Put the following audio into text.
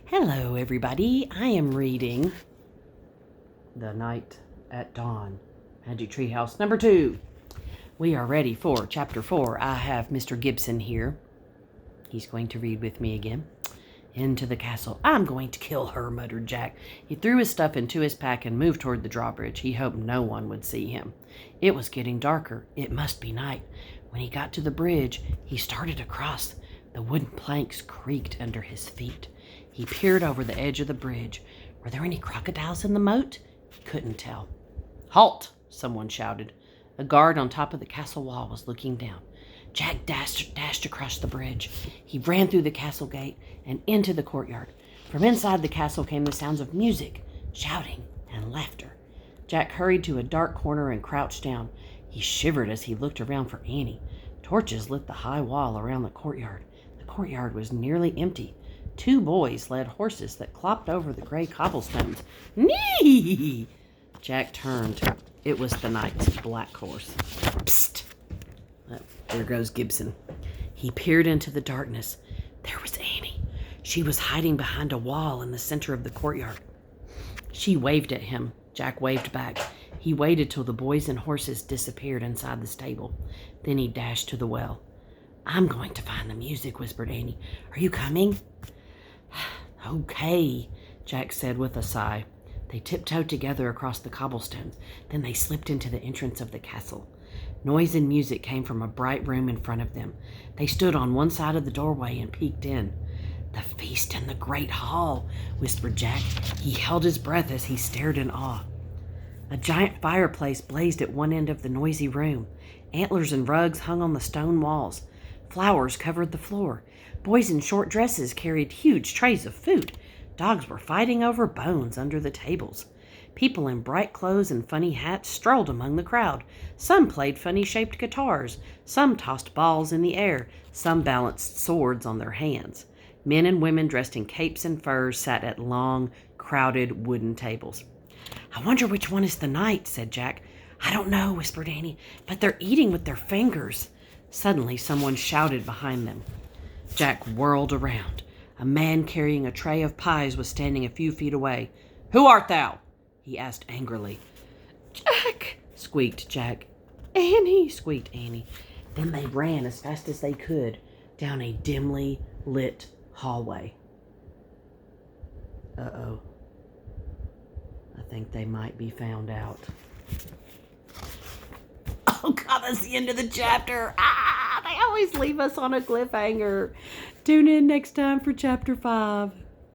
Hello, everybody. I am reading The Night at Dawn, Magic Tree House number 2. We are ready for chapter 4. I have Mr. Gibson here. He's going to read with me again. Into the castle. I'm going to kill her, muttered Jack. He threw his stuff into his pack and moved toward the drawbridge. He hoped no one would see him. It was getting darker. It must be night. When he got to the bridge, he started across. The wooden planks creaked under his feet. He peered over the edge of the bridge. Were there any crocodiles in the moat? He couldn't tell. Halt! Someone shouted. A guard on top of the castle wall was looking down. Jack dashed across the bridge. He ran through the castle gate and into the courtyard. From inside the castle came the sounds of music, shouting, and laughter. Jack hurried to a dark corner and crouched down. He shivered as he looked around for Annie. Torches lit the high wall around the courtyard. The courtyard was nearly empty. 2 boys led horses that clopped over the gray cobblestones. Nee! Jack turned. It was the knight's black horse. Psst! There goes Gibson. He peered into the darkness. There was Annie. She was hiding behind a wall in the center of the courtyard. She waved at him. Jack waved back. He waited till the boys and horses disappeared inside the stable. Then he dashed to the well. I'm going to find the music, whispered Annie. Are you coming? Okay, Jack said with a sigh. They tiptoed together across the cobblestones. Then they slipped into the entrance of the castle. Noise and music came from a bright room in front of them. They stood on one side of the doorway and peeked in. The feast in the great hall, whispered Jack. He held his breath as he stared in awe. A giant fireplace blazed at one end of the noisy room. Antlers and rugs hung on the stone walls. Flowers covered the floor. Boys in short dresses carried huge trays of food. Dogs were fighting over bones under the tables. People in bright clothes and funny hats strolled among the crowd. Some played funny-shaped guitars. Some tossed balls in the air. Some balanced swords on their hands. Men and women dressed in capes and furs sat at long, crowded wooden tables. I wonder which one is the knight, said Jack. I don't know, whispered Annie, but they're eating with their fingers. Suddenly, someone shouted behind them. Jack whirled around. A man carrying a tray of pies was standing a few feet away. Who art thou? He asked angrily. Jack, squeaked Jack. Annie, squeaked Annie. Then they ran as fast as they could down a dimly lit hallway. Uh-oh. I think they might be found out. Oh, God, that's the end of the chapter. They always leave us on a cliffhanger. Tune in next time for chapter 5.